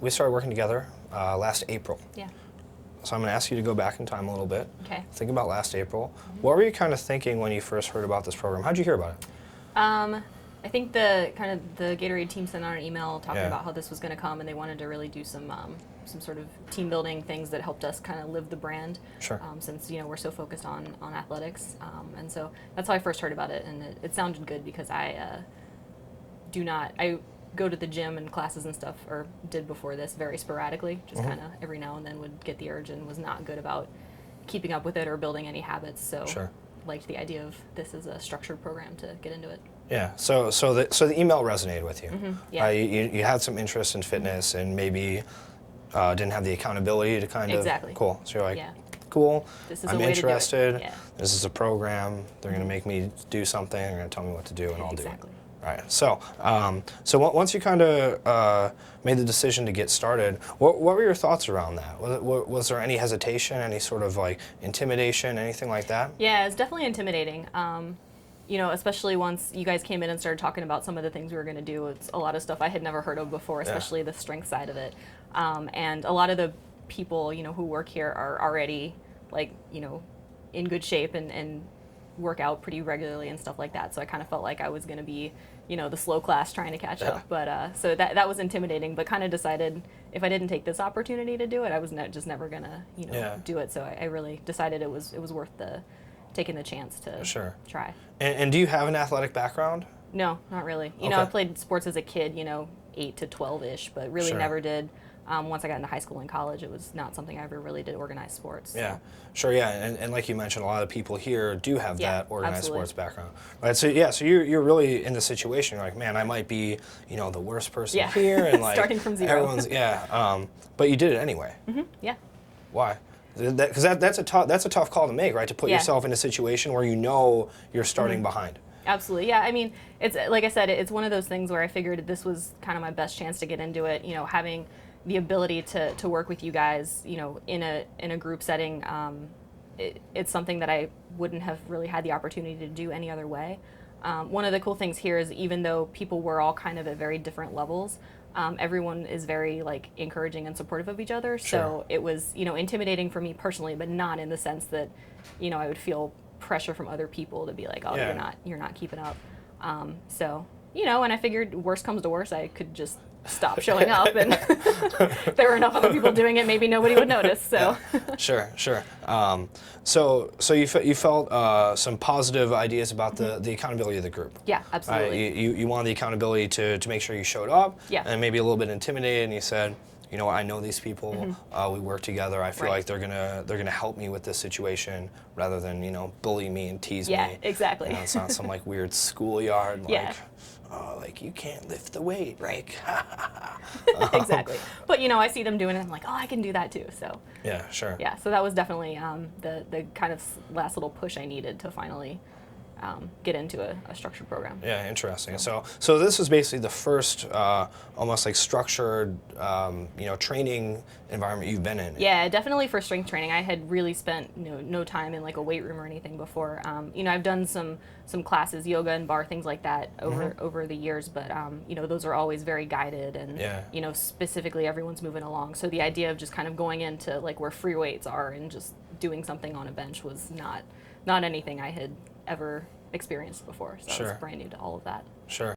we started working together last April. Yeah. So I'm going to ask you to go back in time a little bit. Okay. Think about last April. What were you kind of thinking when you first heard about this program? How'd you hear about it? I think the Gatorade team sent out an email talking Yeah. about how this was going to come, and they wanted to really do some sort of team building things that helped us kind of live the brand. Sure. Since we're so focused on athletics, and so that's how I first heard about it, and it sounded good because I go to the gym and classes and stuff, or did before this, very sporadically, just kind of every now and then would get the urge, and was not good about keeping up with it or building any habits. So Sure. liked the idea of this as a structured program to get into it. Yeah. So the email resonated with you. Yeah. You had some interest in fitness and maybe didn't have the accountability to kind of. Exactly. Cool. So you're like, Yeah. cool. This is a I'm way to do it. interested. Yeah. This is a program. They're going to make me do something. They're going to tell me what to do, and I'll Exactly. do it. Right. So, once you kind of made the decision to get started, what were your thoughts around that? Was there any hesitation, any sort of like intimidation, anything like that? Yeah, it's definitely intimidating. Especially once you guys came in and started talking about some of the things we were going to do. It's a lot of stuff I had never heard of before, especially the strength side of it. And a lot of the people, who work here are already in good shape and work out pretty regularly and stuff like that. So I kind of felt like I was going to be, the slow class trying to catch up. But so that was intimidating, but kind of decided if I didn't take this opportunity to do it, I was just never going to, do it. So I really decided it was worth taking the chance to try. And do you have an athletic background? No, not really. Okay. I played sports as a kid, 8 to 12-ish, but really Sure. never did. Once I got into high school and college, it was not something I ever really did organized sports. Yeah, sure, yeah, and like you mentioned, a lot of people here do have that organized absolutely. sports background, right? So you're really in the situation. You're like, man, I might be, the worst person here, and like starting from zero. Everyone's but you did it anyway. Yeah. Why? Because that's a tough call to make, right? To put yourself in a situation where you're starting behind. Absolutely, yeah. I mean, it's like I said, it's one of those things where I figured this was kind of my best chance to get into it. Having the ability to work with you guys, in a group setting, it's something that I wouldn't have really had the opportunity to do any other way. One of the cool things here is even though people were all kind of at very different levels, everyone is very encouraging and supportive of each other. Sure. So it was intimidating for me personally, but not in the sense that I would feel pressure from other people to be like, oh, you're not keeping up. And I figured worst comes to worst, I could just stop showing up, and if there were enough other people doing it, maybe nobody would notice. So Sure. So you felt some positive ideas about the accountability of the group. yeah, absolutely. You wanted the accountability to make sure you showed up, Yeah. and maybe a little bit intimidated, and you said, you know what, I know these people, we work together, I feel Right. like they're gonna help me with this situation rather than, bully me and tease Yeah, me. exactly. It's not some weird schoolyard, Yeah. like you can't lift the weight. Right. Exactly. But I see them doing it, and I'm like, oh, I can do that too. So Yeah, sure. yeah, so that was definitely the kind of last little push I needed to finally get into a structured program. Yeah, interesting. So this is basically the first almost like structured, training environment you've been in. Yeah, definitely for strength training. I had really spent no time in a weight room or anything before. I've done some classes, yoga and bar, things like that over the years, but those are always very guided and specifically everyone's moving along. So the idea of just kind of going into where free weights are and just doing something on a bench was not anything I had ever experienced before. So Sure. I was brand new to all of that. Sure.